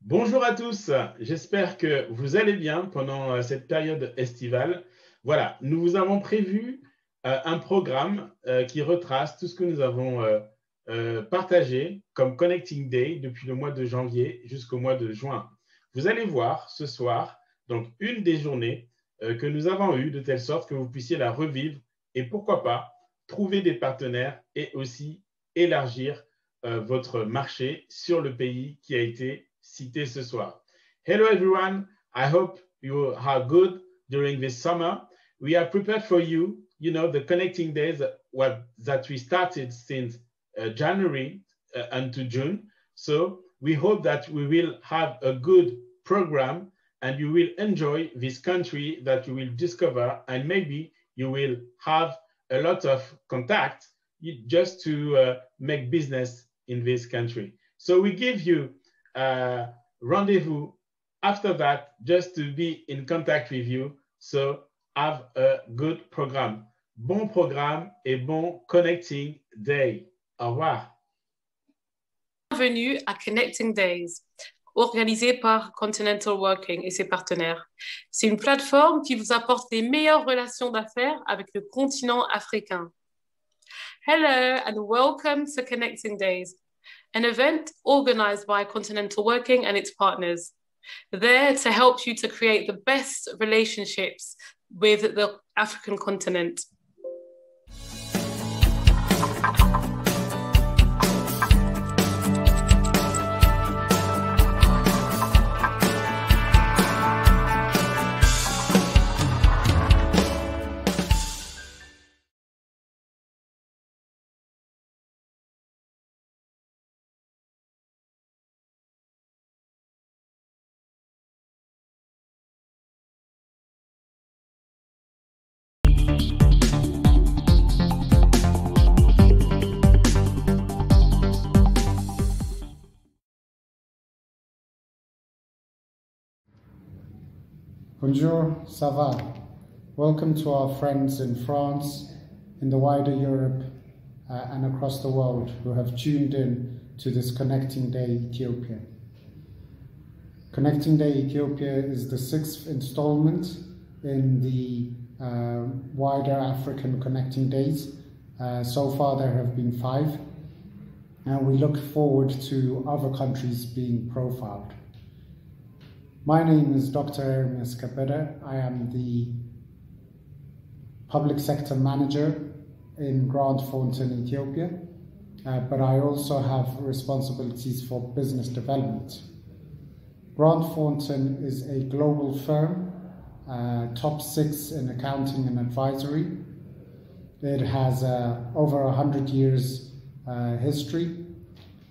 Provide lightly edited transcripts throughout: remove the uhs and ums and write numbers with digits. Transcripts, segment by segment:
Bonjour à tous, j'espère que vous allez bien pendant cette période estivale. Voilà, nous vous avons prévu un programme qui retrace tout ce que nous avons partagé comme Connecting Day depuis le mois de janvier jusqu'au mois de juin. Vous allez voir ce soir donc une des journées que nous avons eues de telle sorte que vous puissiez la revivre et pourquoi pas trouver des partenaires et aussi élargir votre marché sur le pays qui a été cité ce soir. Hello everyone, I hope you are good during this summer. We have prepared for you, the connecting days that we started since January until June. So we hope that we will have a good program and you will enjoy this country that you will discover, and maybe you will have a lot of contact just to make business in this country. So we give you rendezvous after that just to be in contact with you. So have a good programme. Bon programme et bon Connecting Day. Au revoir. Bienvenue à Connecting Days, organisé par Continental Working et ses partenaires. C'est une plateforme qui vous apporte les meilleures relations d'affaires avec le continent africain. Hello and welcome to Connecting Days, an event organized by Continental Working and its partners. There to help you to create the best relationships with the African continent. Bonjour, ça va? Welcome to our friends in France, in the wider Europe and across the world who have tuned in to this Connecting Day Ethiopia. Connecting Day Ethiopia is the 6th installment in the wider African Connecting Days. So far there have been 5, and we look forward to other countries being profiled. My name is Dr. Ermias Kabeda. I am the Public Sector Manager in Grant Thornton, Ethiopia, but I also have responsibilities for business development. Grant Thornton is a global firm, top 6 in accounting and advisory. It has over 100 years history,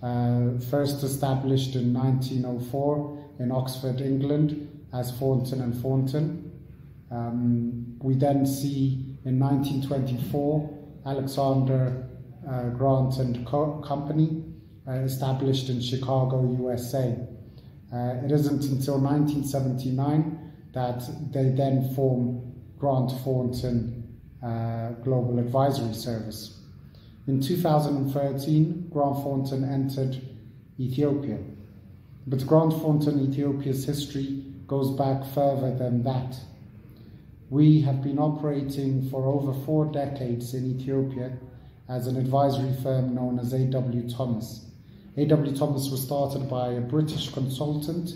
first established in 1904 in Oxford, England, as Thornton and Thornton. We then see in 1924 Alexander Grant and Company established in Chicago, USA. It isn't until 1979 that they then form Grant Thornton Global Advisory Service. In 2013, Grant Thornton entered Ethiopia. But Grant Thornton Ethiopia's history goes back further than that. We have been operating for over 4 decades in Ethiopia as an advisory firm known as A.W. Thomas. A.W. Thomas was started by a British consultant,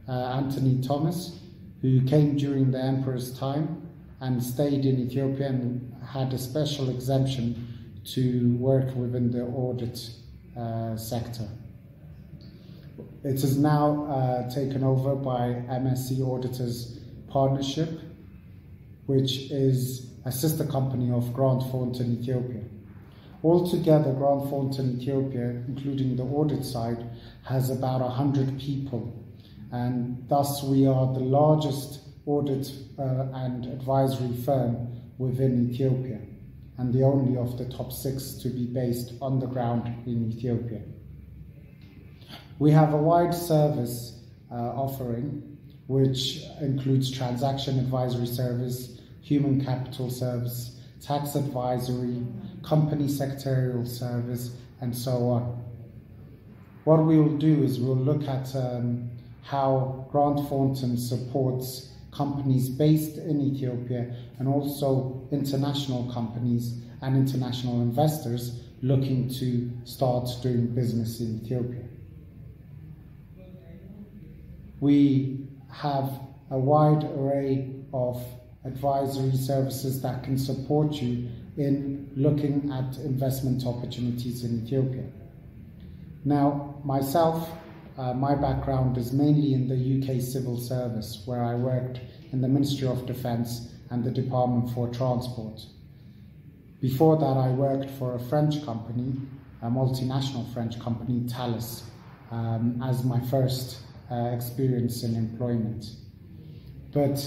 Anthony Thomas, who came during the Emperor's time and stayed in Ethiopia and had a special exemption to work within the audit sector. It is now taken over by MSC Auditors Partnership, which is a sister company of Grant Thornton Ethiopia. Altogether, Grant Thornton Ethiopia, including the audit side, has about 100 people, and thus we are the largest audit and advisory firm within Ethiopia, and the only of the top 6 to be based on the ground in Ethiopia. We have a wide service offering, which includes transaction advisory service, human capital service, tax advisory, company secretarial service, and so on. What we will do is we'll look at how Grant Thornton supports companies based in Ethiopia and also international companies and international investors looking to start doing business in Ethiopia. We have a wide array of advisory services that can support you in looking at investment opportunities in Ethiopia. Now, myself, my background is mainly in the UK civil service, where I worked in the Ministry of Defence and the Department for Transport. Before that, I worked for a French company, a multinational French company, Thales, as my first experience in employment. But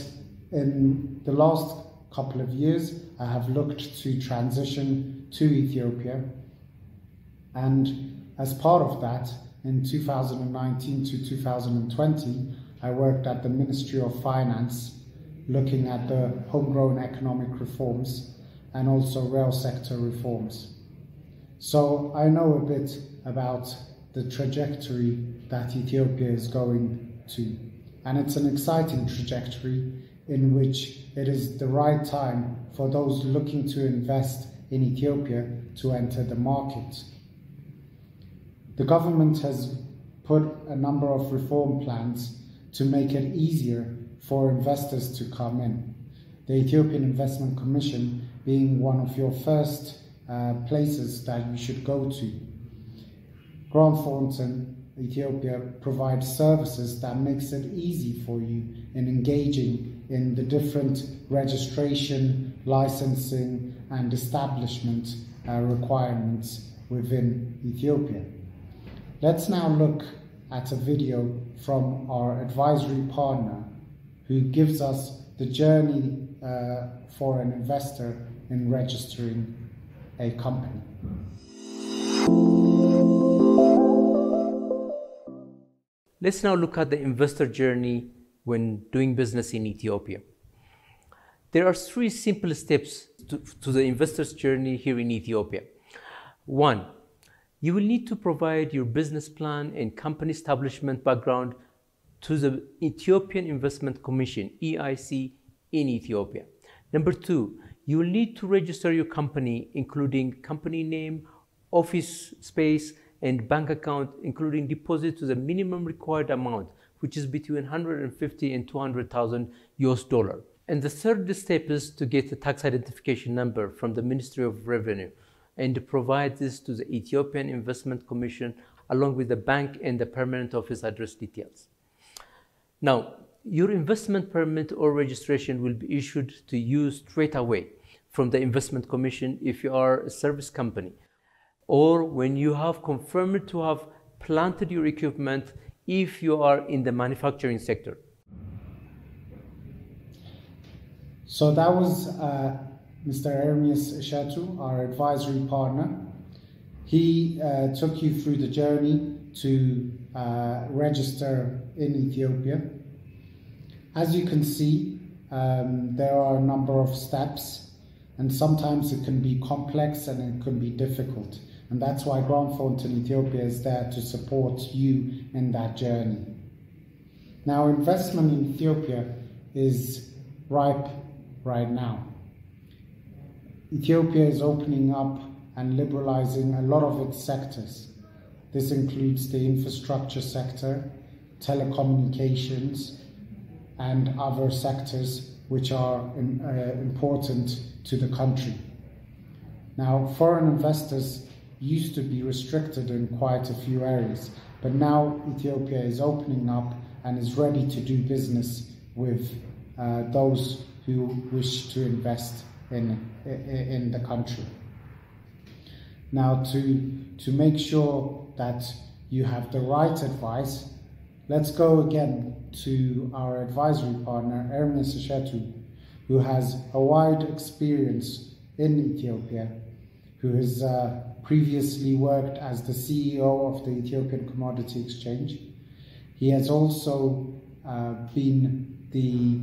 in the last couple of years, I have looked to transition to Ethiopia, and as part of that, in 2019 to 2020, I worked at the Ministry of Finance, looking at the homegrown economic reforms and also rail sector reforms. So I know a bit about the trajectory that Ethiopia is going to. And it's an exciting trajectory in which it is the right time for those looking to invest in Ethiopia to enter the market. The government has put a number of reform plans to make it easier for investors to come in. The Ethiopian Investment Commission being one of your first places that you should go to. Grant Thornton, Ethiopia, provides services that makes it easy for you in engaging in the different registration, licensing and establishment requirements within Ethiopia. Let's now look at a video from our advisory partner who gives us the journey for an investor in registering a company. Let's now look at the investor journey when doing business in Ethiopia. There are 3 simple steps to the investor's journey here in Ethiopia. 1. You will need to provide your business plan and company establishment background to the Ethiopian Investment Commission, EIC, in Ethiopia. Number 2, you will need to register your company, including company name, office space, and bank account, including deposit to the minimum required amount, which is between 150 and 200,000 US dollar. And the third step is to get a tax identification number from the Ministry of Revenue and provide this to the Ethiopian Investment Commission along with the bank and the permanent office address details. Now, your investment permit or registration will be issued to you straight away from the Investment Commission if you are a service company, or when you have confirmed to have planted your equipment if you are in the manufacturing sector. So that was Mr. Ermias Shetu, our advisory partner. He took you through the journey to register in Ethiopia. As you can see, there are a number of steps, and sometimes it can be complex and it can be difficult. And that's why Grant Thornton Ethiopia is there to support you in that journey. Now, investment in Ethiopia is ripe right now. Ethiopia is opening up and liberalizing a lot of its sectors. This includes the infrastructure sector, telecommunications, and other sectors which are important to the country. Now, foreign investors used to be restricted in quite a few areas, but now Ethiopia is opening up and is ready to do business with those who wish to invest in the country. Now, to make sure that you have the right advice, let's go again to our advisory partner, Ermias Shetu, who has a wide experience in Ethiopia, who has previously worked as the CEO of the Ethiopian Commodity Exchange. He has also been the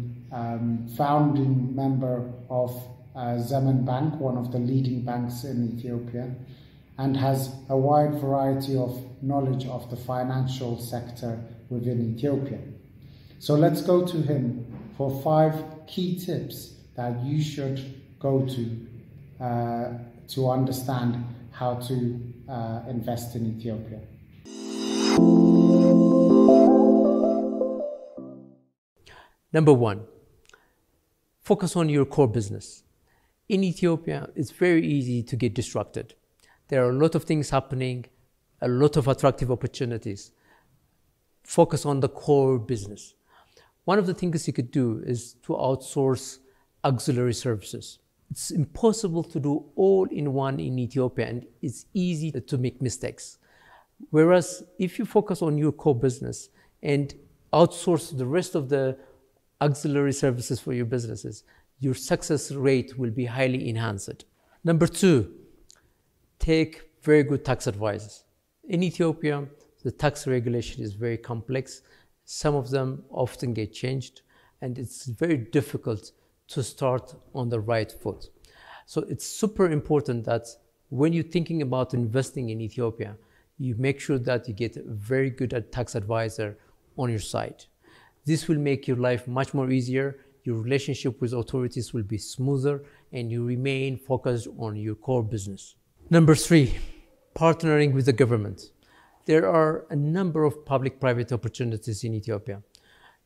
founding member of Zemen Bank, one of the leading banks in Ethiopia, and has a wide variety of knowledge of the financial sector within Ethiopia. So let's go to him for 5 key tips that you should go to understand how to invest in Ethiopia. Number 1, focus on your core business. In Ethiopia, it's very easy to get distracted. There are a lot of things happening, a lot of attractive opportunities. Focus on the core business. One of the things you could do is to outsource auxiliary services. It's impossible to do all in one in Ethiopia, and it's easy to make mistakes. Whereas if you focus on your core business and outsource the rest of the auxiliary services for your businesses, your success rate will be highly enhanced. Number 2, take very good tax advice. In Ethiopia, the tax regulation is very complex. Some of them often get changed, and it's very difficult to start on the right foot. So it's super important that when you're thinking about investing in Ethiopia, you make sure that you get a very good tax advisor on your side. This will make your life much more easier, your relationship with authorities will be smoother, and you remain focused on your core business. Number 3, partnering with the government. There are a number of public-private opportunities in Ethiopia.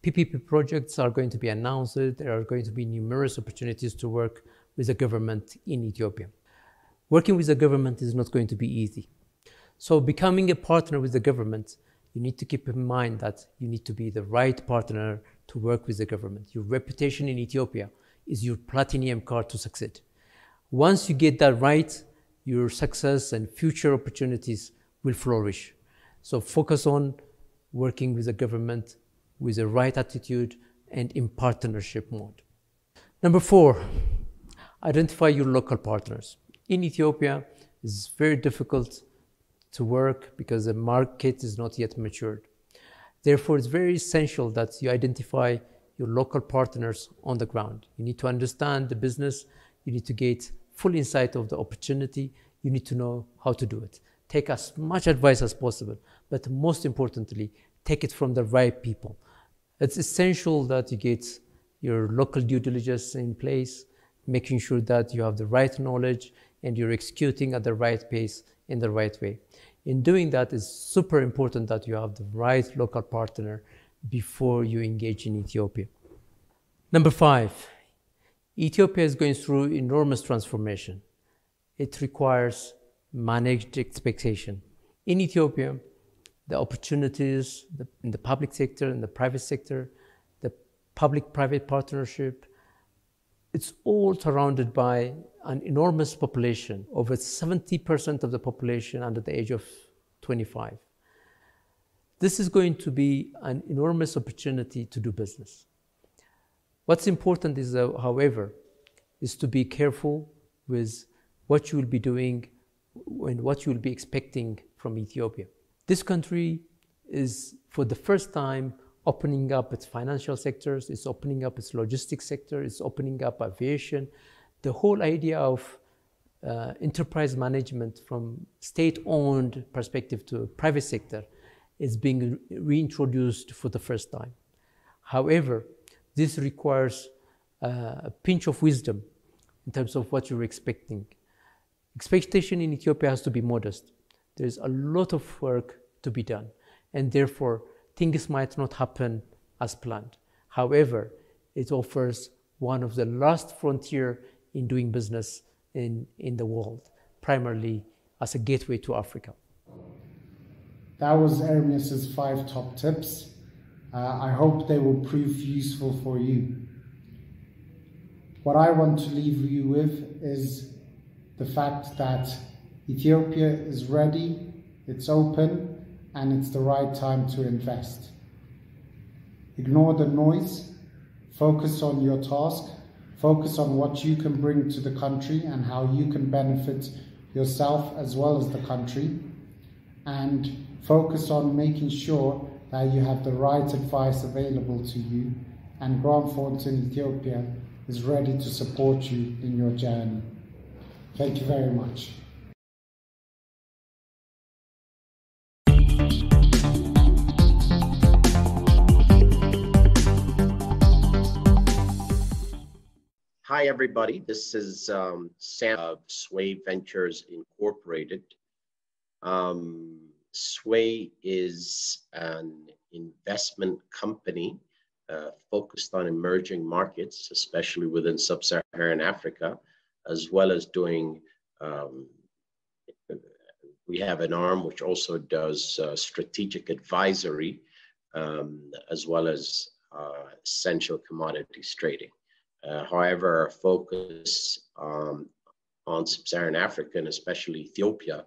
PPP projects are going to be announced. There are going to be numerous opportunities to work with the government in Ethiopia. Working with the government is not going to be easy. So becoming a partner with the government, you need to keep in mind that you need to be the right partner to work with the government. Your reputation in Ethiopia is your platinum card to succeed. Once you get that right, your success and future opportunities will flourish. So focus on working with the government with the right attitude and in partnership mode. Number 4, identify your local partners. In Ethiopia, it's very difficult to work because the market is not yet matured. Therefore, it's very essential that you identify your local partners on the ground. You need to understand the business. You need to get full insight of the opportunity. You need to know how to do it. Take as much advice as possible, but most importantly, take it from the right people. It's essential that you get your local due diligence in place, making sure that you have the right knowledge and you're executing at the right pace in the right way. In doing that, it's super important that you have the right local partner before you engage in Ethiopia. Number 5, Ethiopia is going through enormous transformation. It requires managed expectation. In Ethiopia, the opportunities in the public sector, in the private sector, the public-private partnership, it's all surrounded by an enormous population, over 70% of the population under the age of 25. This is going to be an enormous opportunity to do business. What's important is, however, is to be careful with what you will be doing and what you will be expecting from Ethiopia. This country is, for the first time, opening up its financial sectors, it's opening up its logistics sector, it's opening up aviation. The whole idea of enterprise management from state-owned perspective to private sector is being reintroduced for the first time. However, this requires a pinch of wisdom in terms of what you're expecting. Expectation in Ethiopia has to be modest. There's a lot of work to be done, and therefore things might not happen as planned. However, it offers one of the last frontier in doing business in the world, primarily as a gateway to Africa. That was Ermias's 5 top tips. I hope they will prove useful for you. What I want to leave you with is the fact that Ethiopia is ready, it's open, and it's the right time to invest. Ignore the noise, focus on your task, focus on what you can bring to the country and how you can benefit yourself as well as the country, and focus on making sure that you have the right advice available to you, and Grant Thornton Ethiopia is ready to support you in your journey. Thank you very much. Hi, everybody. This is Sam of Sway Ventures Incorporated. Sway is an investment company focused on emerging markets, especially within sub-Saharan Africa, as well as doing, we have an arm which also does strategic advisory, as well as essential commodities trading. However, our focus on sub-Saharan Africa, and especially Ethiopia,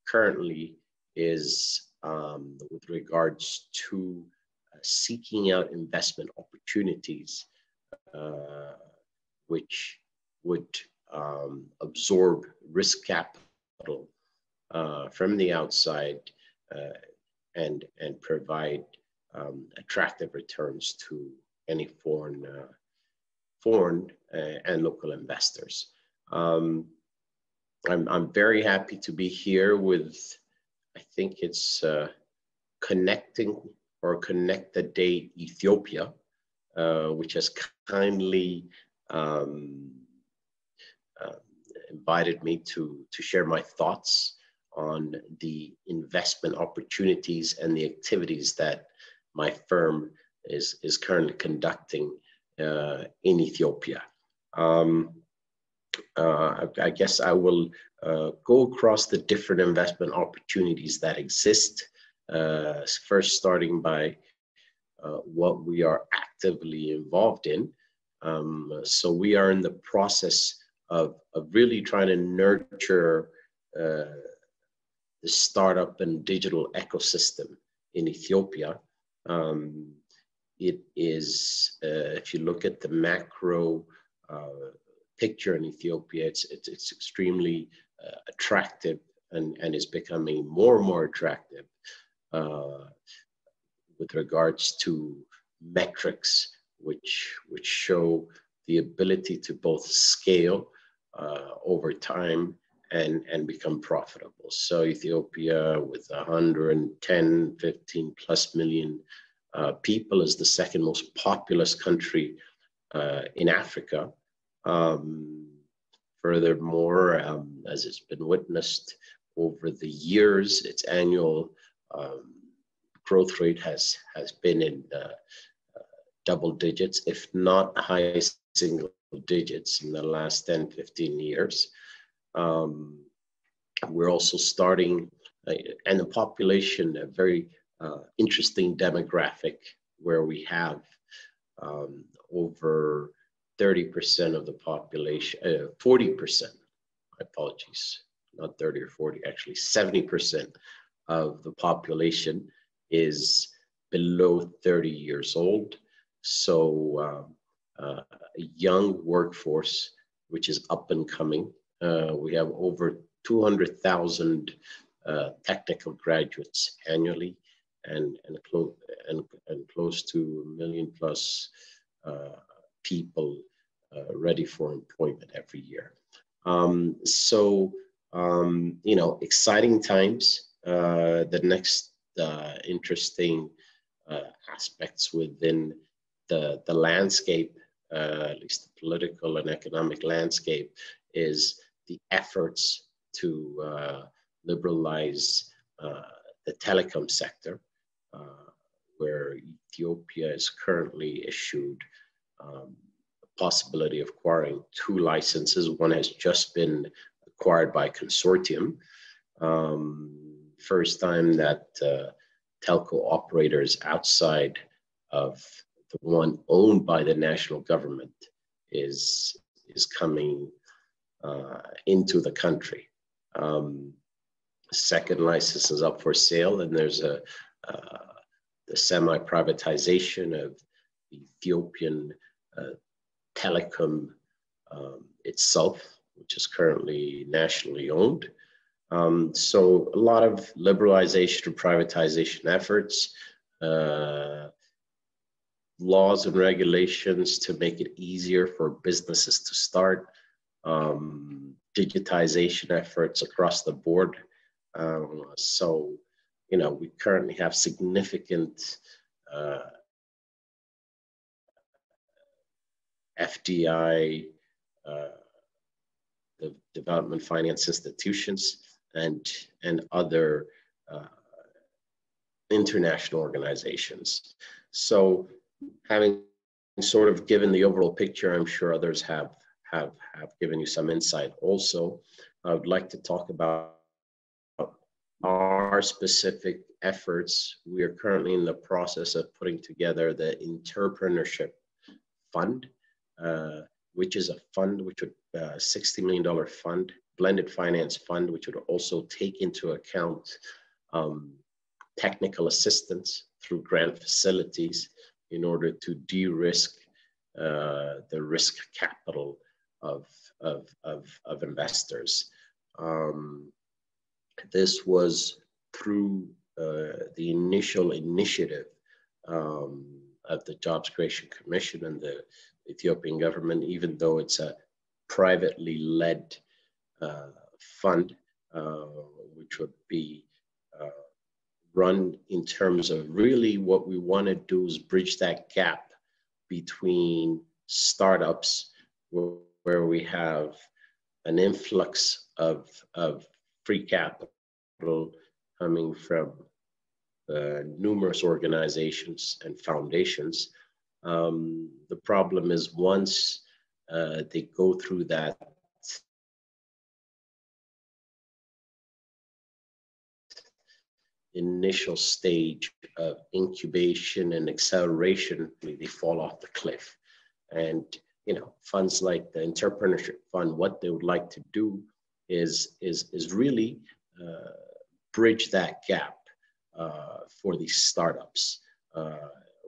currently is with regards to seeking out investment opportunities which would absorb risk capital from the outside and provide attractive returns to any foreign and local investors. I'm very happy to be here with, I think it's Connecting or Connect the Day Ethiopia, which has kindly invited me to share my thoughts on the investment opportunities and the activities that my firm is currently conducting in Ethiopia. I guess I will go across the different investment opportunities that exist, first starting by what we are actively involved in. So we are in the process of really trying to nurture the startup and digital ecosystem in Ethiopia. It is, if you look at the macro picture in Ethiopia, it's extremely attractive and is becoming more and more attractive with regards to metrics which show the ability to both scale over time and become profitable. So Ethiopia, with 110, 15 plus million people, is the second most populous country in Africa. Furthermore, as it's been witnessed over the years, its annual growth rate has been in double digits, if not high single digits in the last 10, 15 years. We're also starting, and the population, a very interesting demographic where we have over 30% of the population, 40%, apologies, not 30 or 40, actually 70% of the population is below 30 years old. So a young workforce, which is up and coming. We have over 200,000 technical graduates annually, and close to 1 million plus people ready for employment every year. You know, exciting times. The next interesting aspects within the landscape, at least the political and economic landscape, is the efforts to liberalize the telecom sector, where Ethiopia is currently issued the possibility of acquiring 2 licenses. One has just been acquired by a consortium. First time that telco operators outside of the one owned by the national government is coming into the country. Second license is up for sale, and there's the semi-privatization of Ethiopian telecom itself, which is currently nationally owned. So a lot of liberalization and privatization efforts, laws and regulations to make it easier for businesses to start, digitization efforts across the board. So, you know, we currently have significant FDI, the development finance institutions, and other international organizations. So having sort of given the overall picture, I'm sure others have given you some insight also. I would like to talk about our specific efforts. We are currently in the process of putting together the Entrepreneurship Fund, which is a fund which would $60 million fund, blended finance fund, which would also take into account technical assistance through grant facilities in order to de-risk the risk capital of investors. This was through the initial initiative of the Jobs Creation Commission and the Ethiopian government, even though it's a privately led fund, which would be run in terms of really what we want to do is bridge that gap between startups where we have an influx of free capital coming from numerous organizations and foundations. The problem is once they go through that initial stage of incubation and acceleration, they fall off the cliff. And funds like the Entrepreneurship Fund, what they would like to do is really bridge that gap for these startups,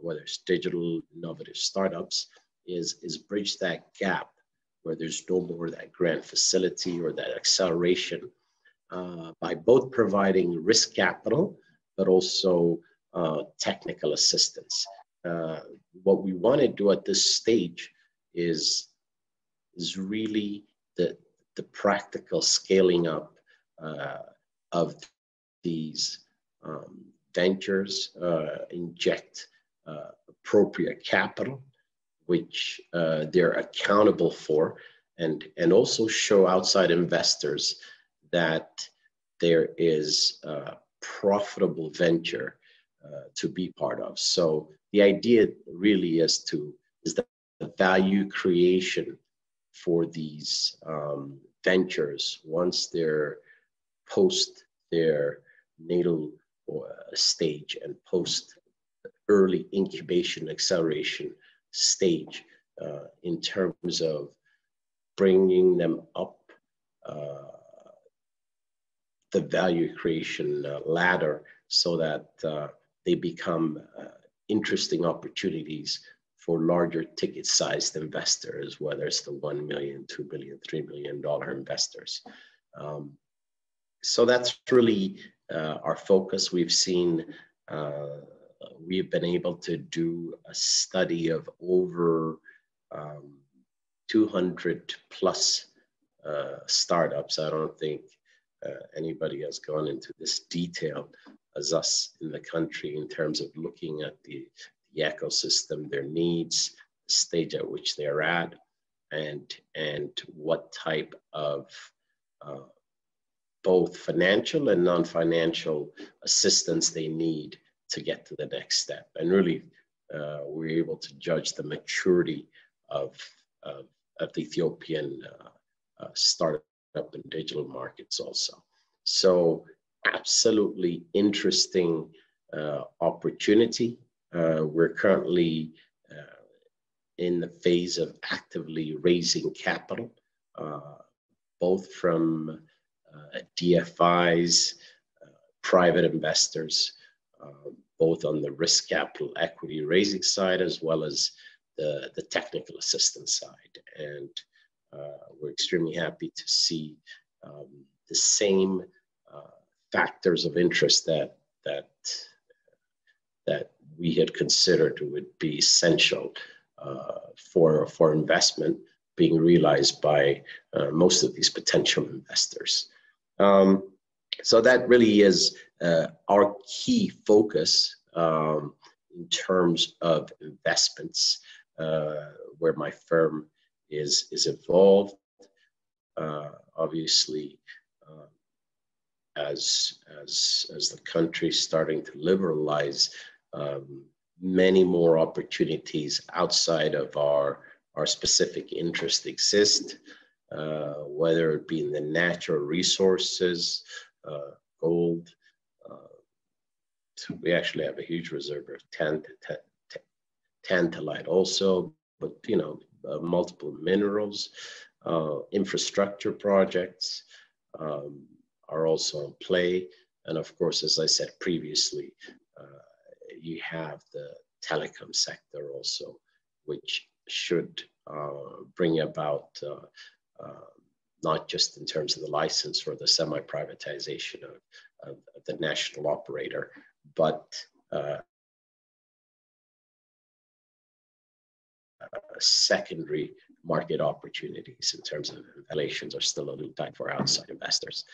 whether it's digital innovative startups, is bridge that gap where there's no more that grant facility or that acceleration, by both providing risk capital, but also technical assistance. What we want to do at this stage is really the practical scaling up of these ventures, inject appropriate capital, which they're accountable for, and also show outside investors that there is a profitable venture to be part of. So the idea really is that the value creation for these ventures, once they're post their natal stage and post early incubation acceleration stage, in terms of bringing them up the value creation ladder so that they become interesting opportunities for larger ticket sized investors, whether it's the $1 million, $2 million, $3 million investors. So that's really our focus. We've seen, we've been able to do a study of over 200 plus startups. I don't think anybody has gone into this detail as us in the country in terms of looking at the ecosystem, their needs, the stage at which they're at, and what type of both financial and non-financial assistance they need to get to the next step. And really, we're able to judge the maturity of the Ethiopian startup and digital markets also. So absolutely interesting opportunity. We're currently in the phase of actively raising capital, both from DFIs, private investors, both on the risk capital equity raising side as well as the technical assistance side. And we're extremely happy to see the same factors of interest that we had considered would be essential for investment being realized by most of these potential investors. So that really is our key focus in terms of investments. where my firm is involved. Obviously, as the country is starting to liberalize, many more opportunities outside of our specific interest exist, whether it be in the natural resources, gold. We actually have a huge reserve of tantalite also, but multiple minerals, infrastructure projects are also in play. And of course, as I said previously, you have the telecom sector also, which should bring about not just in terms of the license or the semi-privatization of the national operator, but secondary market opportunities in terms of valuations are still a little tight for outside investors.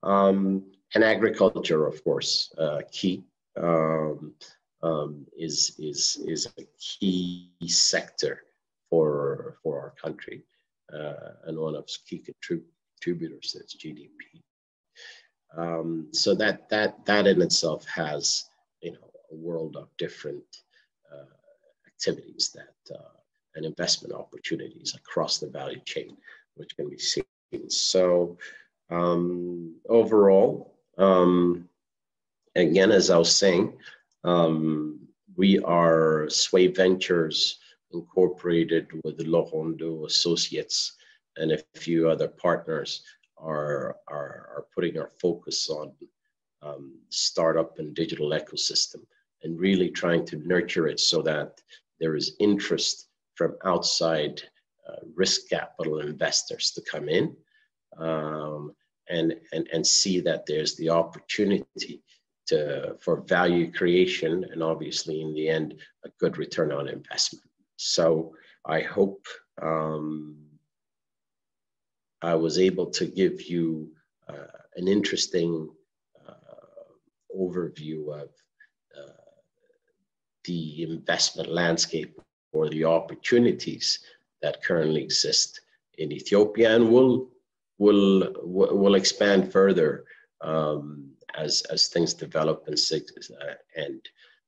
And agriculture, of course, key is a key sector for our country, and one of its key contributors to its GDP. So that in itself has a world of different activities and investment opportunities across the value chain, which can be seen. So overall, again, as I was saying, we are Sway Ventures Incorporated with Lorondo Associates and a few other partners are putting our focus on startup and digital ecosystem and really trying to nurture it so that there is interest from outside risk capital investors to come in and see that there's the opportunity for value creation and obviously in the end a good return on investment. So I hope I was able to give you an interesting overview of the investment landscape or the opportunities that currently exist in Ethiopia, and will expand further as things develop and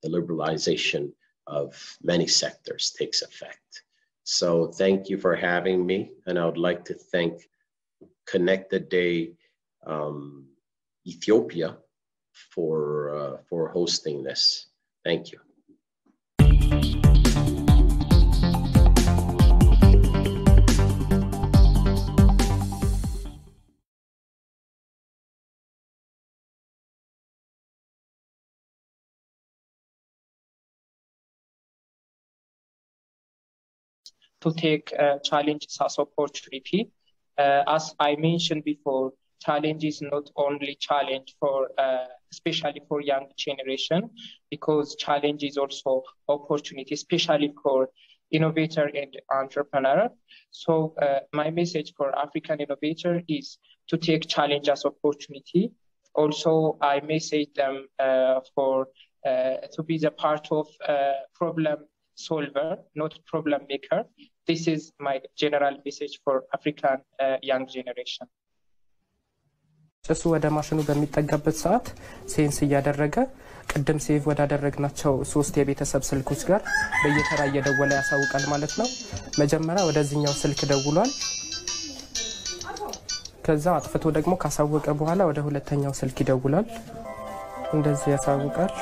the liberalization of many sectors takes effect. So thank you for having me, and I would like to thank Connected Day Ethiopia for hosting this. Thank you. To take challenges as opportunity. As I mentioned before, challenge is not only challenge for, especially for young generation, because challenge is also opportunity, especially for innovator and entrepreneur. So my message for African innovator is to take challenge as opportunity. Also, I message them to be the part of problem solver, not problem maker. This is my general message for African young generation. ጭሱ ወደ ማሽኑ በሚጠጋበት ሰዓት ሴንስ እያደረገ ቀደም ሴቭ ወዳደረግናቸው ሶስት የቤተሰብ ስልኮች ጋር በየተራ እየደወለ ያሳውቃል ማለት ነው። መጀመሪያ ወደዚህኛው ስልክ ደውሏል። ከዛ አጥፍቶ ደግሞ ካሳወቀ በኋላ ወደ ሁለተኛው ስልክ ይደውላል። እንደዚህ ያሳውቃል።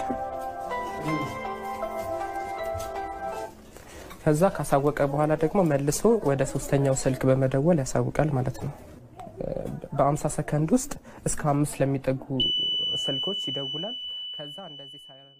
ከዛ ካሳወቀ በኋላ ደግሞ መልሶ ወደ ሶስተኛው ስልክ በመደወል ያሳውቃል ማለት ነው። በ50 ሰከንድ ውስጥ እስከ 5 ለሚጠጉ ስልኮች ይደውላል። ከዛ እንደዚህ ሳይረን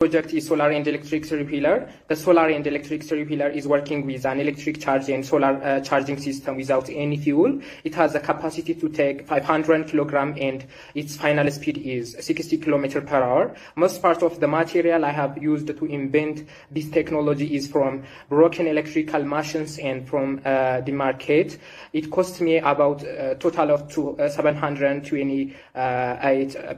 project is solar and electric three-wheeler. The solar and electric three-wheeler is working with an electric charge and solar charging system without any fuel. It has a capacity to take 500 kilogram and its final speed is 60 kilometers per hour. Most part of the material I have used to invent this technology is from broken electrical machines and from the market. It cost me about a total of 728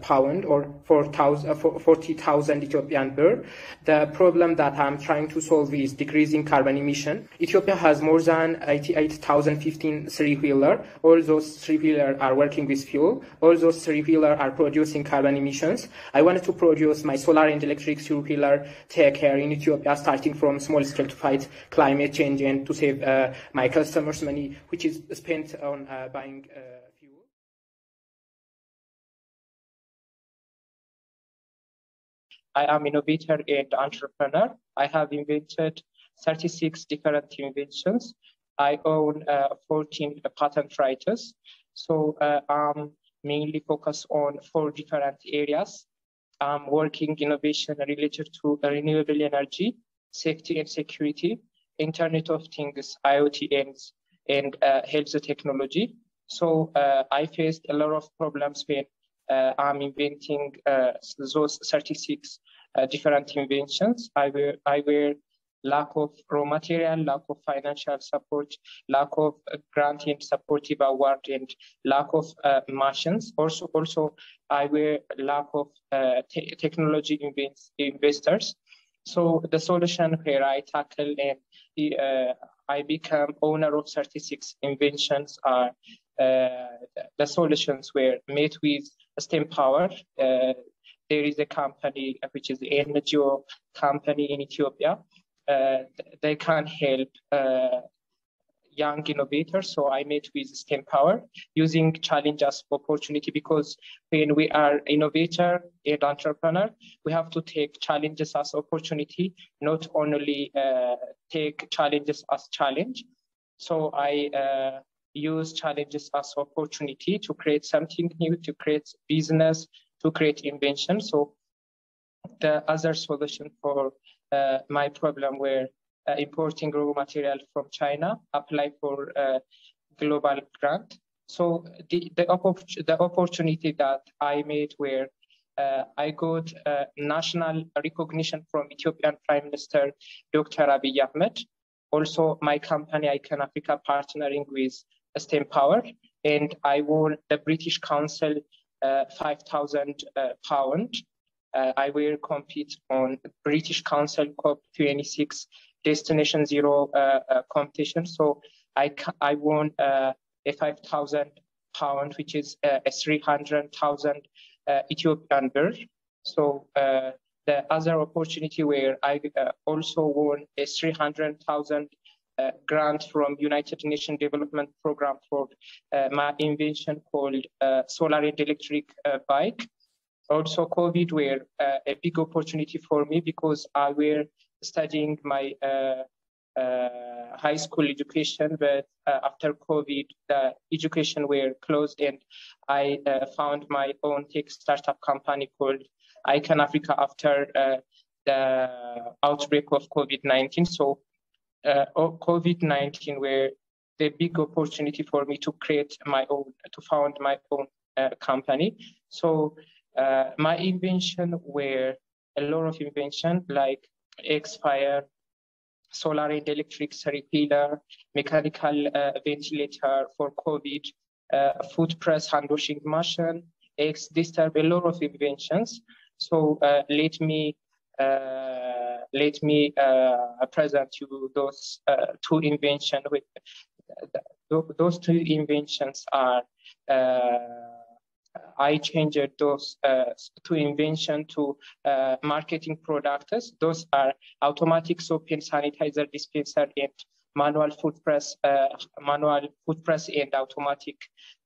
pounds or 40,000 Ethiopian birr. The problem that I'm trying to solve is decreasing carbon emission. Ethiopia has more than 88,015 three-wheeler. All those three-wheeler are working with fuel. All those three-wheeler are producing carbon emissions. I wanted to produce my solar and electric three-wheeler tech here in Ethiopia, starting from small scale to fight climate change and to save my customers' money, which is spent on buying fuel. I am innovator and entrepreneur. I have invented 36 different inventions. I own 14 patent writers. So I'm mainly focused on 4 different areas. I'm working innovation related to renewable energy, safety and security, Internet of Things, IoT and health technology. So I faced a lot of problems when I'm inventing those 36 different inventions. I were lack of raw material, lack of financial support, lack of grant and supportive award, and lack of machines. Also, I were lack of technology investors. So the solution where I tackle and I become owner of 36 inventions are the solutions were made with STEM power. There is a company which is an NGO company in Ethiopia. They can help young innovators. So I met with STEM power using challenge as opportunity, because when we are innovator and entrepreneur, we have to take challenges as opportunity, not only take challenges as challenge. So I use challenges as opportunity to create something new, to create business, to create invention. So the other solution for my problem were importing raw material from China, apply for global grant. So the opportunity that I made where I got national recognition from Ethiopian Prime Minister Dr. Abiy Ahmed. Also, my company, Icon Africa, partnering with STEM Power, and I won the British Council 5,000 pounds. I will compete on British Council COP26 Destination Zero competition. So I won a 5,000 pounds, which is a 300,000 Ethiopian birr. So the other opportunity where I also won a 300,000 grant from United Nations Development Program for my invention called solar and electric bike. Also, COVID were a big opportunity for me because I were studying my high school education, but after COVID, the education were closed, and I found my own tech startup company called Icon Africa after the outbreak of COVID-19. So COVID-19 were the big opportunity for me to create my own, to found my own company. So my invention were a lot of invention like X-Fire, solar and electric three-wheeler, mechanical ventilator for COVID, food press hand washing machine, X-Disturb, a lot of inventions. So let me present you those two inventions. With those two inventions are I changed those two inventions to marketing products. Those are automatic soap and sanitizer dispenser and manual food press and automatic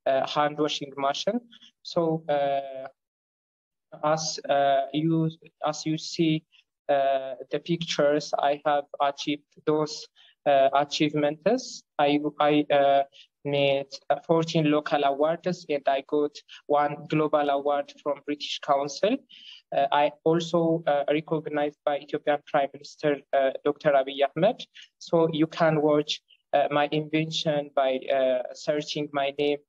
hand washing machine. So as you see the pictures, I have achieved those achievements. I met 14 local awards, and I got one global award from British Council. I also recognized by Ethiopian Prime Minister Dr. Abiy Ahmed. So you can watch my invention by searching my name,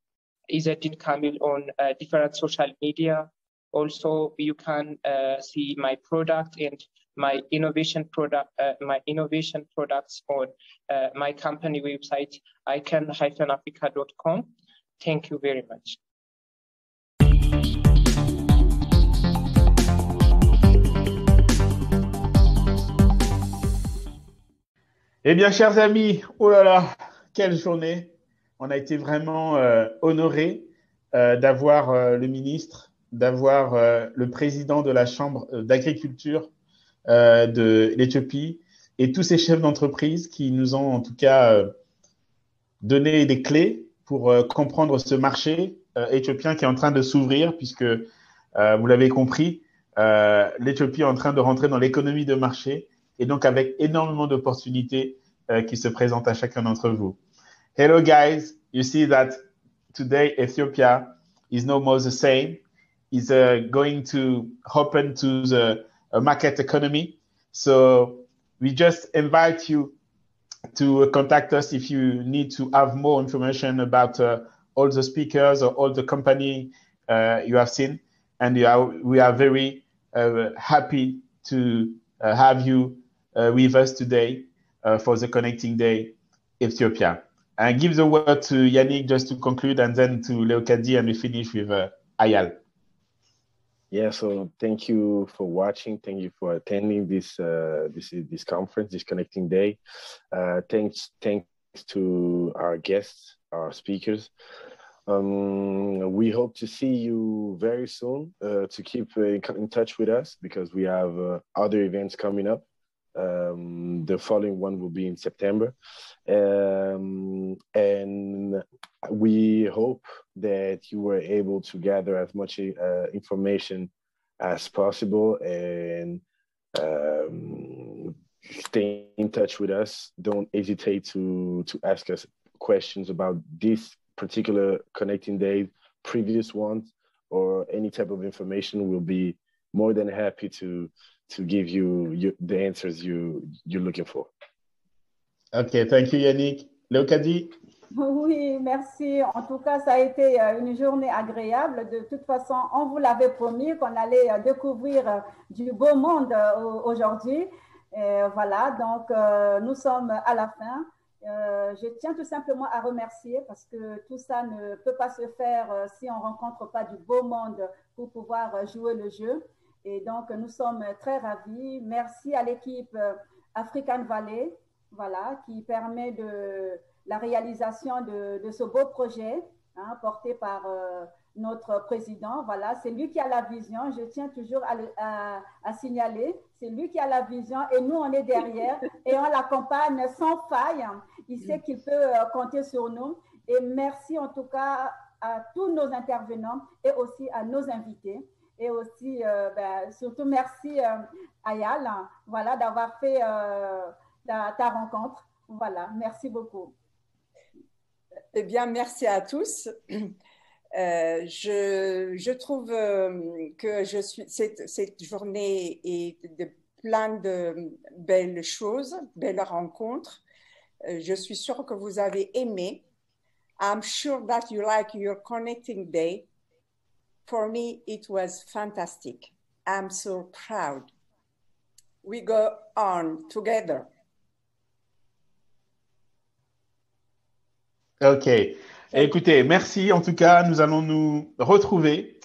Izzeddin Kamil, on different social media. Also, you can see my product and my innovation products on my company website, icon-africa.com. Thank you very much. Eh bien, chers amis, oh là là, quelle journée! On a été vraiment honorés d'avoir le ministre, d'avoir le président de la Chambre d'agriculture de l'Éthiopie et tous ces chefs d'entreprise qui nous ont en tout cas donné des clés pour comprendre ce marché éthiopien qui est en train de s'ouvrir puisque, vous l'avez compris, l'Éthiopie est en train de rentrer dans l'économie de marché et donc avec énormément d'opportunités qui se présentent à chacun d'entre vous. Hello guys, you see that today Ethiopia is no more the same. Is going to open to the market economy. So we just invite you to contact us if you need to have more information about all the speakers or all the company you have seen. And we are very happy to have you with us today for the Connecting Day Ethiopia. And give the word to Yannick just to conclude and then to Leokadi and we finish with Ayal. Yeah, so thank you for watching. Thank you for attending this conference, this Connecting Day. Thanks to our guests, our speakers. We hope to see you very soon, to keep in touch with us because we have other events coming up. The following one will be in September. And we hope that you were able to gather as much information as possible and stay in touch with us. Don't hesitate to ask us questions about this particular Connecting Day, previous ones, or any type of information. We'll be more than happy to give you the answers you're looking for. Okay, thank you Yannick. Leokadi? Oui, merci. En tout cas, ça a été une journée agréable. De toute façon, on vous l'avait promis qu'on allait découvrir du beau monde aujourd'hui. Voilà, donc nous sommes à la fin. Je tiens tout simplement à remercier parce que tout ça ne peut pas se faire si on ne rencontre pas du beau monde pour pouvoir jouer le jeu. Et donc, nous sommes très ravis. Merci à l'équipe African Valley, voilà, qui permet la réalisation de ce beau projet porté par notre président. Voilà, c'est lui qui a la vision. Je tiens toujours à signaler, c'est lui qui a la vision et nous, on est derrière et on l'accompagne sans faille. Il sait qu'il peut compter sur nous. Et merci en tout cas à tous nos intervenants et aussi à nos invités. Et aussi, surtout merci Ayal, voilà, d'avoir fait ta rencontre. Voilà, merci beaucoup. Eh bien, merci à tous. Je trouve que cette journée est de plein de belles choses, belles rencontres. Je suis sûre que vous avez aimé. I'm sure that you like your Connecting Day. For me, it was fantastic. I'm so proud. We go on together. Ok. Écoutez, merci. En tout cas, nous allons nous retrouver,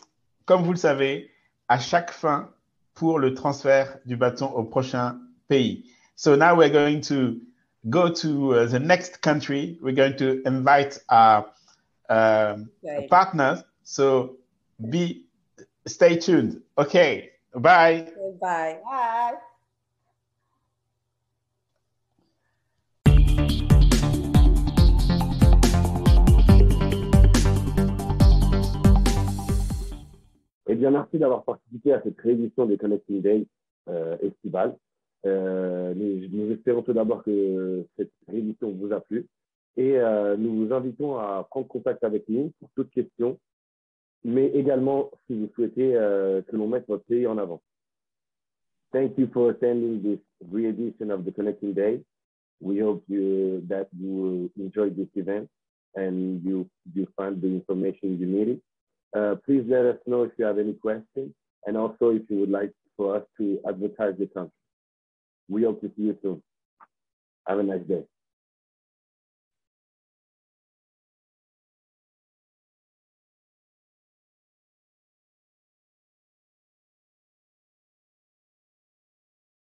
comme vous le savez, à chaque fin pour le transfert du bâton au prochain pays. So now we're going to go to the next country. We're going to invite our partners. So stay tuned. Okay. Bye. Bye. Bye. Eh bien, merci d'avoir participé à cette réédition des Connecting Day estivales. Nous espérons tout d'abord que cette réédition vous a plu. Et Et nous vous invitons à prendre contact avec nous pour toute question, mais également si vous souhaitez que l'on mette votre pays en avant. Thank you for attending this re-edition of the Connecting Day. We hope that you enjoy this event and you find the information you needed. Please let us know if you have any questions, and also if you would like for us to advertise the country. We hope to see you soon. Have a nice day.